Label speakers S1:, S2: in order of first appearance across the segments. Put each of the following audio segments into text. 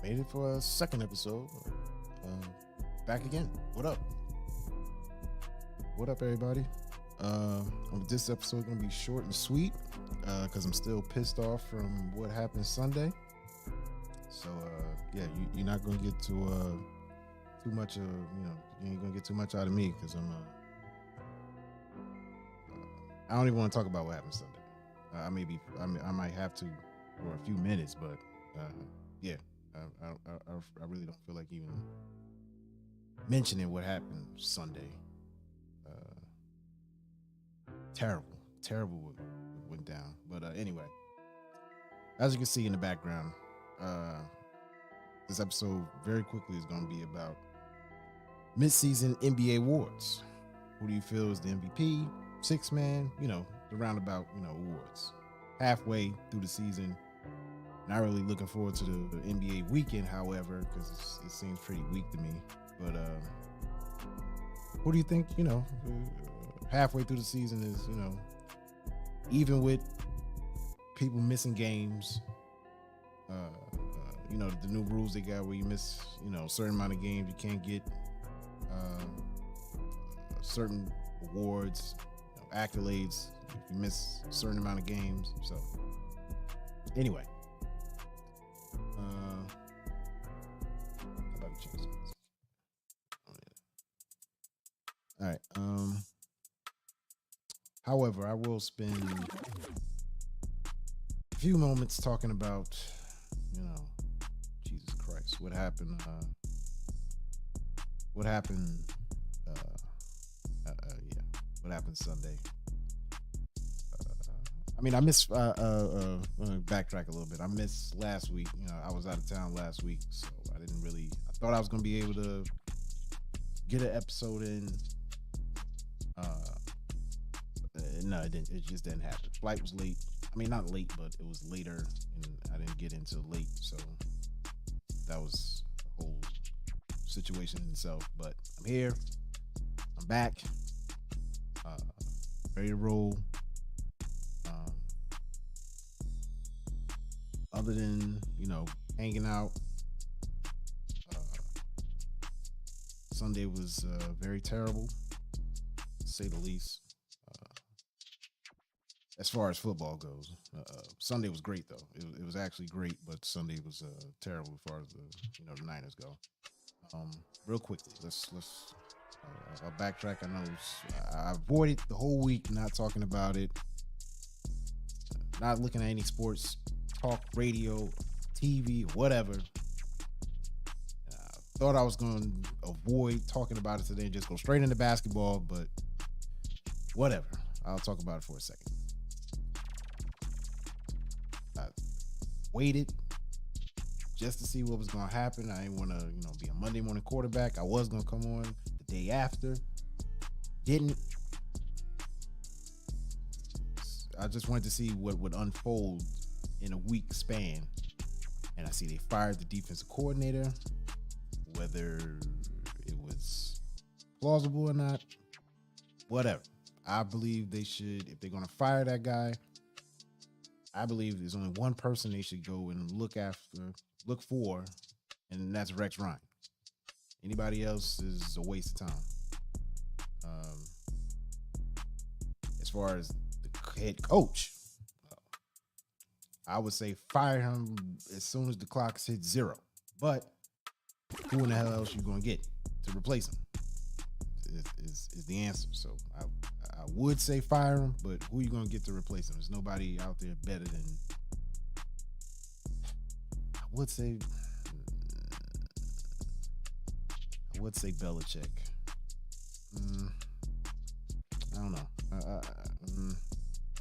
S1: Made it for a second episode. Back again. What up? What up, everybody? This episode gonna be short and sweet because I'm still pissed off from what happened Sunday. So yeah, you're not gonna get too much of you ain't gonna get too much out of me because I don't even want to talk about what happened Sunday. I might have to for a few minutes, but yeah, I really don't feel like even mentioning what happened Sunday. Uh, terrible what went down. But anyway, as you can see in the background, uh, this episode very quickly is going to be about mid-season NBA awards. Who do you feel is the MVP? Six man, the roundabout, awards. Halfway through the season, not really looking forward to the NBA weekend, however, because it seems pretty weak to me. But who do you think, halfway through the season is, even with people missing games, the new rules they got where you miss, a certain amount of games, you can't get certain awards, accolades if you miss a certain amount of games. So anyway, how about we change this? Oh, yeah. All right. However, I will spend a few moments talking about, Jesus Christ, what happened. What happened? Yeah, what happened Sunday? I missed. Backtrack a little bit. I missed last week. I was out of town last week, so I didn't really. I thought I was gonna be able to get an episode in. No, it didn't. It just didn't happen. Flight was late. Not late, but it was later, and I didn't get until late. So that was a whole situation in itself. But I'm here. I'm back. Ready to roll. Other than hanging out, Sunday was very terrible, to say the least. As far as football goes, Sunday was great though. It was actually great, but Sunday was terrible as far as the Niners go. Real quickly, let's I'll backtrack. I know I avoided the whole week not talking about it, not looking at any sports talk, radio, TV, whatever. Thought I was going to avoid talking about it today and just go straight into basketball, but whatever. I'll talk about it for a second. I waited just to see what was going to happen. I didn't want to, be a Monday morning quarterback. I was going to come on the day after. Didn't. I just wanted to see what would unfold in a week span. And I see they fired the defensive coordinator. Whether it was plausible or not, whatever. I believe they should, if they're going to fire that guy, I believe there's only one person they should go and look for, and that's Rex Ryan. Anybody else is a waste of time. As far as the head coach, I would say fire him as soon as the clock hits 0. But who in the hell else you gonna get to replace him? Is the answer. So I would say fire him, but who you gonna get to replace him? There's nobody out there better than. I would say Belichick. I don't know.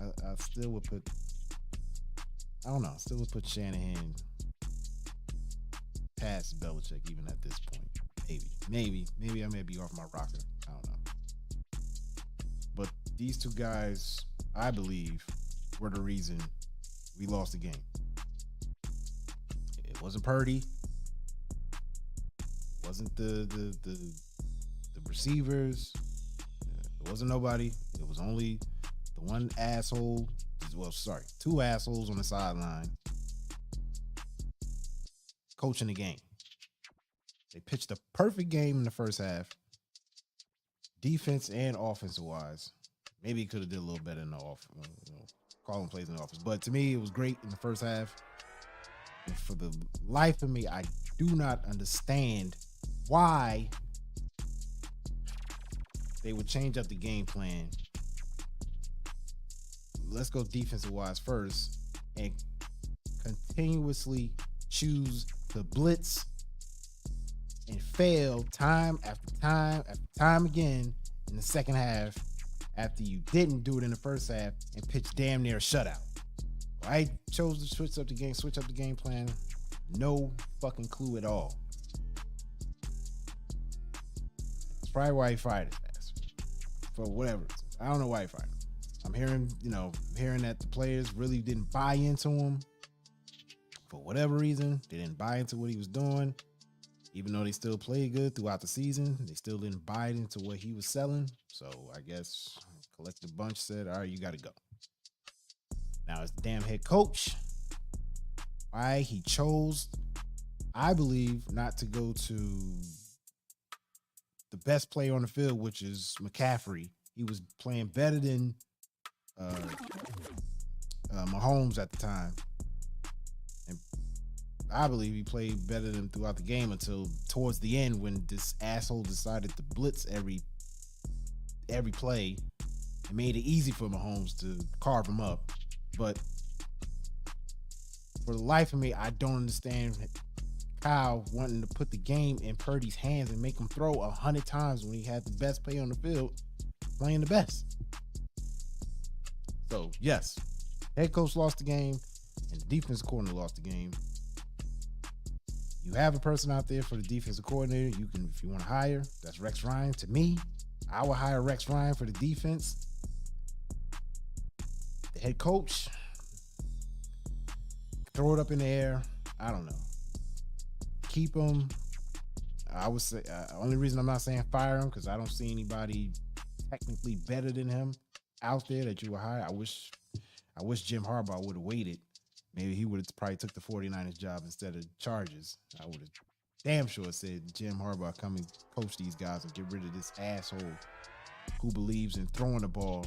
S1: I still would put. I don't know. I still would put Shanahan past Belichick even at this point. Maybe I may be off my rocker. I don't know. But these two guys, I believe, were the reason we lost the game. It wasn't Purdy. It wasn't the receivers. It wasn't nobody. It was only the one asshole. Well, sorry, 2 assholes on the sideline coaching the game. They pitched a perfect game in the first half, defense and offensive wise. Maybe he could have did a little better in the off, calling plays in the office. But to me, it was great in the first half. And for the life of me, I do not understand why they would change up the game plan let's go defensive wise first, and continuously choose to blitz and fail time after time after time again in the second half after you didn't do it in the first half and pitch damn near a shutout. I chose to switch up the game plan. No fucking clue at all. It's probably why he fired his ass. For whatever. I don't know why he fired him. I'm hearing that the players really didn't buy into him. For whatever reason, they didn't buy into what he was doing. Even though they still played good throughout the season, they still didn't buy into what he was selling. So I guess collective bunch said, all right, you got to go. Now, as the damn head coach, why he chose, I believe, not to go to the best player on the field, which is McCaffrey. He was playing better than Mahomes at the time. And I believe he played better than throughout the game until towards the end when this asshole decided to blitz every play and made it easy for Mahomes to carve him up. But for the life of me, I don't understand Kyle wanting to put the game in Purdy's hands and make him throw 100 times when he had the best player on the field playing the best. So, yes, head coach lost the game and the defensive coordinator lost the game. You have a person out there for the defensive coordinator. You can, if you want to hire, that's Rex Ryan. To me, I would hire Rex Ryan for the defense. The head coach, throw it up in the air. I don't know. Keep him. I would say only reason I'm not saying fire him because I don't see anybody technically better than him out there that you would hire. I wish Jim Harbaugh would have waited. Maybe he would have probably took the 49ers job instead of Chargers. I would have damn sure said, Jim Harbaugh, come and coach these guys and get rid of this asshole who believes in throwing the ball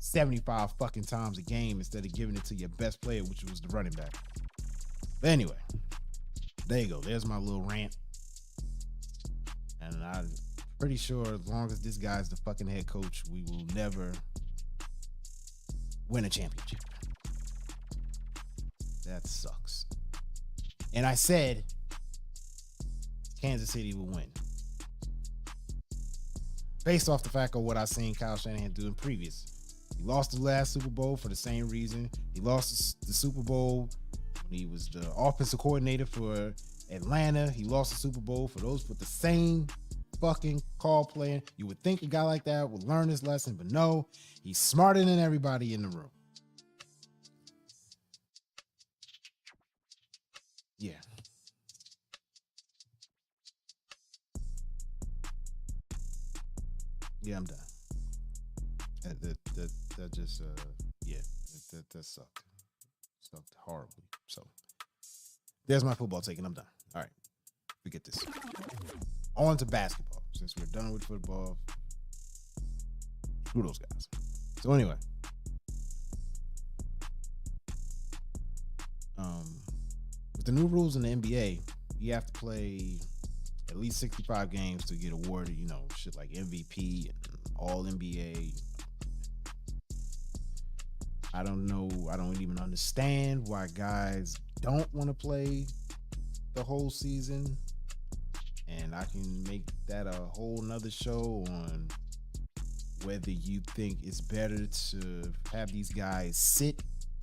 S1: 75 fucking times a game instead of giving it to your best player, which was the running back. But anyway, there you go. There's my little rant. And I'm pretty sure as long as this guy's the fucking head coach, we will never win a championship. That sucks. And I said Kansas City will win. Based off the fact of what I seen Kyle Shanahan do in previous. He lost the last Super Bowl for the same reason. He lost the Super Bowl when he was the offensive coordinator for Atlanta. He lost the Super Bowl for those with the same fucking call plan. You would think a guy like that would learn his lesson, but no, he's smarter than everybody in the room. Yeah. Yeah, I'm done. That just yeah, that sucked. Sucked horribly. So there's my football take, and I'm done. All right, forget this. On to basketball. Since we're done with football, screw those guys. So anyway, with the new rules in the NBA, you have to play at least 65 games to get awarded, shit like MVP and all NBA. I don't know. I don't even understand why guys don't want to play the whole season. And I can make that a whole nother show on whether you think it's better to have these guys sit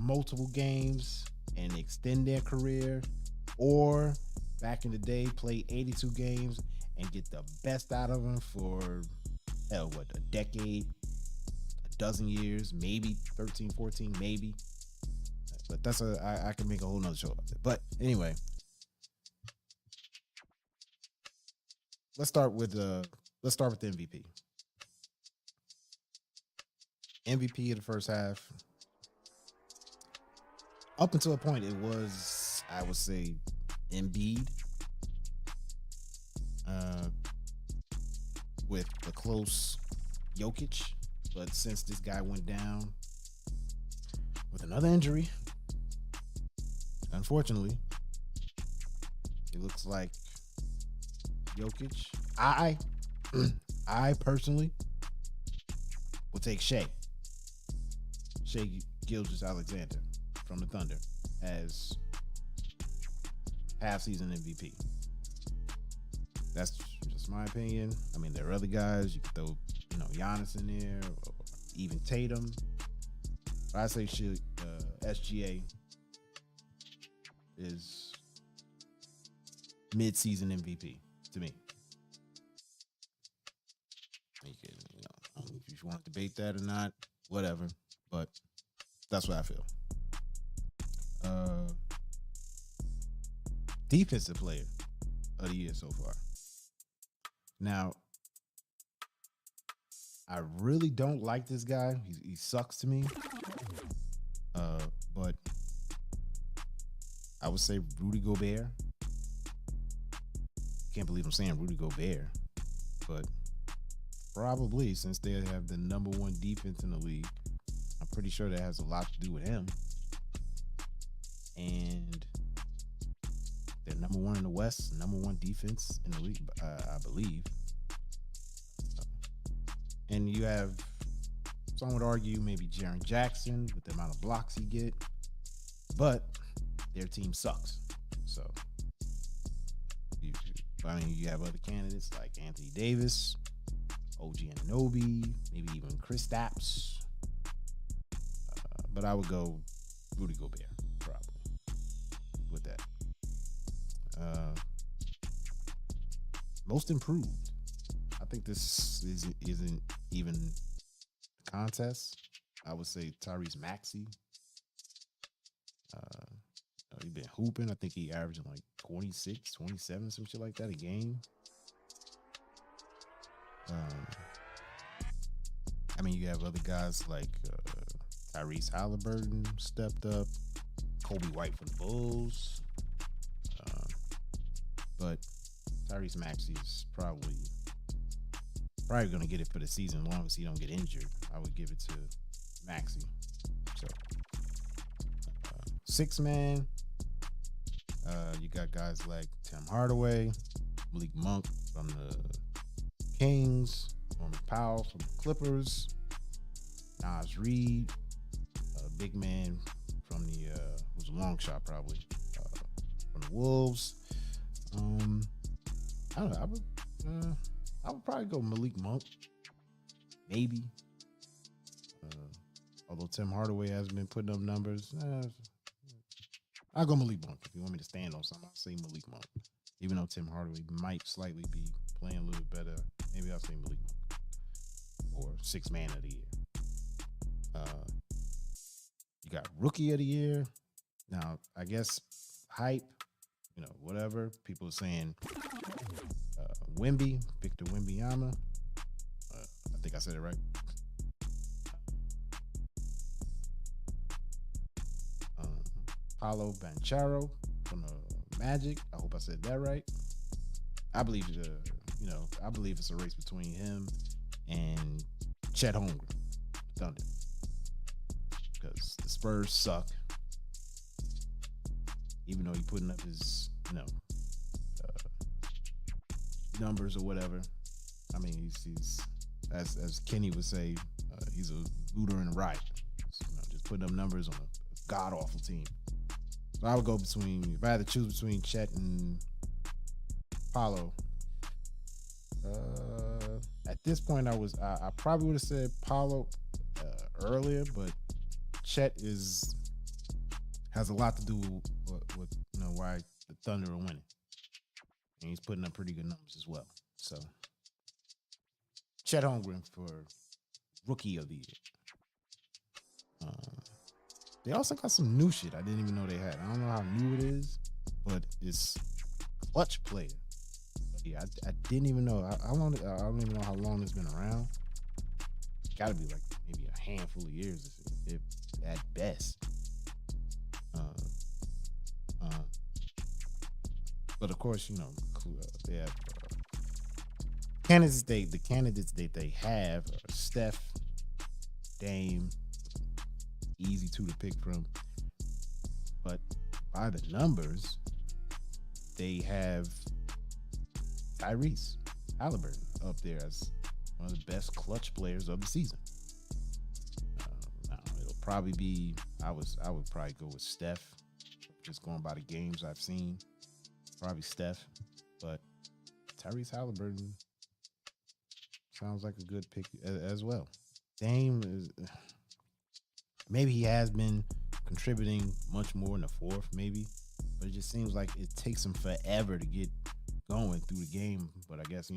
S1: multiple games and extend their career, or back in the day play 82 games and get the best out of them for a decade, a dozen years, maybe 13, 14, maybe. But that's I can make a whole nother show about that. But anyway, let's start with the MVP. MVP of the first half. Up until a point, it was, I would say, Embiid. With a close Jokic. But since this guy went down with another injury, unfortunately, it looks like Jokic. I personally will take Shea. Shea Gilgeous-Alexander from the Thunder as half season MVP. That's just my opinion. I mean, there are other guys. You could throw, Giannis in there, or even Tatum. But I say SGA is mid-season MVP to me. You can, if you want to debate that or not, whatever. But that's what I feel. Defensive player of the year so far. Now, I really don't like this guy. He sucks to me. But I would say Rudy Gobert. Can't believe I'm saying Rudy Gobert, but probably since they have the number one defense in the league, I'm pretty sure that has a lot to do with him. And they're number one in the West, number one defense in the league, I believe. And you have, some would argue, maybe Jaren Jackson with the amount of blocks he get, but their team sucks. So, you have other candidates like Anthony Davis, OG Anunoby, maybe even Kristaps. But I would go Rudy Gobert, probably, with that. Most improved. I think this isn't even a contest. I would say Tyrese Maxey. He's been hooping. I think he averaging like 26, 27, some shit like that a game. You have other guys like Tyrese Halliburton stepped up, Kobe White from the Bulls. But Tyrese Maxey is probably going to get it for the season as long as he don't get injured. I would give it to Maxey. So, six man, you got guys like Tim Hardaway, Malik Monk from the Kings, Norman Powell from the Clippers, Nas Reed, big man from the who's a long shot probably from the Wolves. I don't know. I would probably go Malik Monk, maybe. Although Tim Hardaway has been putting up numbers, I'll go Malik Monk. If you want me to stand on something, I'll say Malik Monk. Even though Tim Hardaway might slightly be playing a little bit better, maybe I'll say Malik Monk. Or sixth man of the year. You got rookie of the year. Now, I guess hype, whatever. People are saying Victor Wembanyama. I think I said it right. Paolo Banchero from the Magic. I hope I said that right. I believe I believe it's a race between him and Chet Holmgren, Thunder, because the Spurs suck. Even though he's putting up his, numbers or whatever. I mean, he's as Kenny would say, he's a looter in a riot. Just putting up numbers on a god awful team. So I would go if I had to choose between Chet and Paolo. At this point, I probably would have said Paolo earlier, but Chet has a lot to do with why the Thunder are winning, and he's putting up pretty good numbers as well. So Chet Holmgren for rookie of the year. They also got some new shit I didn't even know they had. I don't know how new it is, but it's clutch player. Yeah, I didn't even know. I don't even know how long it's been around. Got to be like maybe a handful of years, if at best. But of course, they have candidates. The candidates that they have are Steph, Dame, easy two to pick from. But by the numbers, they have Tyrese Halliburton up there as one of the best clutch players of the season. Now, it'll probably be I would probably go with Steph. Just going by the games I've seen, probably Steph. But Tyrese Halliburton sounds like a good pick as well. Dame is maybe he has been contributing much more in the fourth, maybe, but it just seems like it takes him forever to get going through the game. But I guess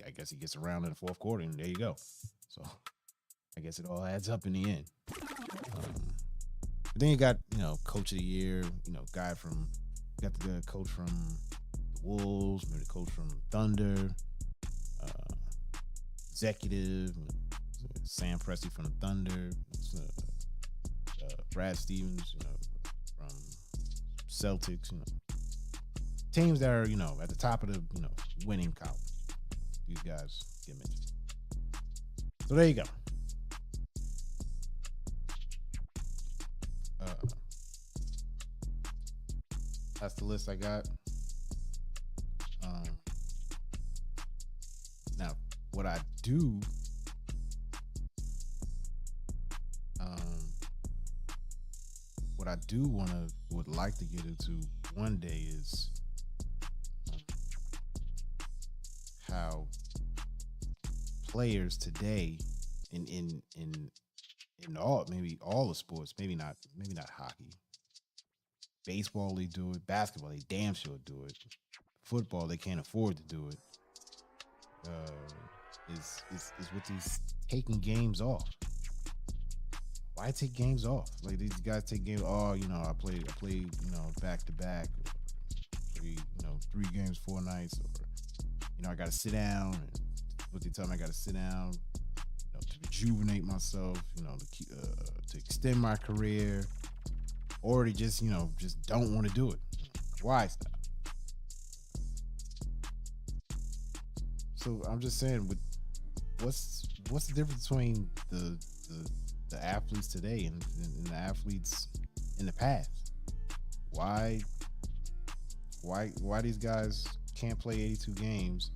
S1: I guess he gets around in the fourth quarter, and there you go. So I guess it all adds up in the end. But then you got coach of the year, guy from got the coach from the Wolves, maybe the coach from Thunder, executive Sam Presti from the Thunder, Brad Stevens, from Celtics, teams that are at the top of the winning column. These guys get mentioned. So there you go. That's the list I got. Now, what I do, would like to get into one day is how players today in all maybe all the sports, maybe not hockey. Baseball, they do it. Basketball, they damn sure do it. Football, they can't afford to do it. Is with these taking games off. Why take games off? Like these guys take games. Oh, I played, back to back. 3 games, 4 nights, or I got to sit down. And what they tell me, I got to sit down, to rejuvenate myself. To extend my career. Or they just don't want to do it. Why stop? So I'm just saying, what's the difference between the athletes today and the athletes in the past? Why these guys can't play 82 games,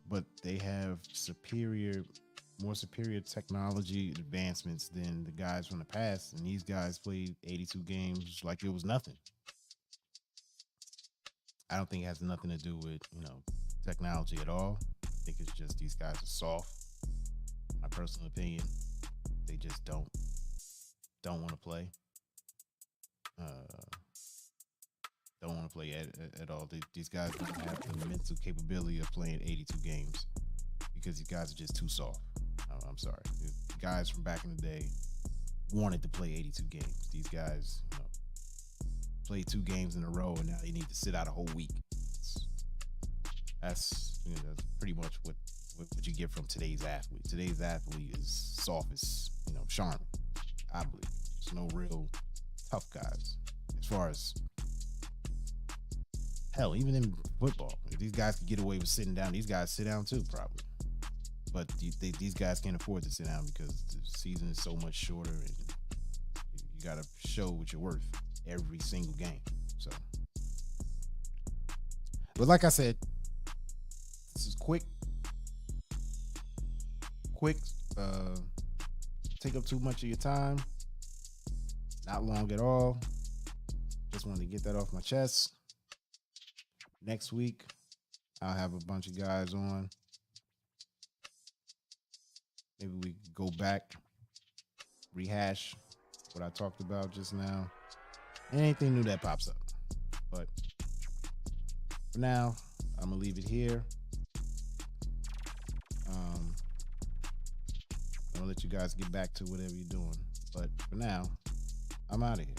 S1: but they have more superior technology advancements than the guys from the past, and these guys played 82 games like it was nothing. I don't think it has nothing to do with technology at all. I think it's just these guys are soft. My personal opinion, they just don't want to play. Don't want to play at all. These guys don't have the mental capability of playing 82 games because these guys are just too soft. I'm sorry. The guys from back in the day wanted to play 82 games. These guys, played 2 games in a row, and now they need to sit out a whole week. That's pretty much what you get from today's athlete. Today's athlete is soft as Charmin. I believe there's no real tough guys. As far as hell, even in football, if these guys could get away with sitting down, these guys sit down too, probably. But these guys can't afford to sit down because the season is so much shorter, and you got to show what you're worth every single game. So, but like I said, this is quick. Take up too much of your time. Not long at all. Just wanted to get that off my chest. Next week, I'll have a bunch of guys on. Maybe we could go back, rehash what I talked about just now, and anything new that pops up. But for now, I'm going to leave it here. I'm going to let you guys get back to whatever you're doing. But for now, I'm out of here.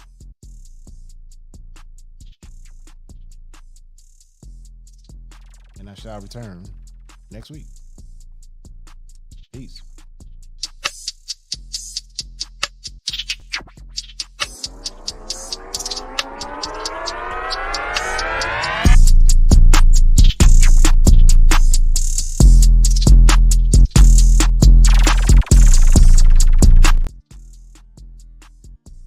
S1: And I shall return next week. Peace.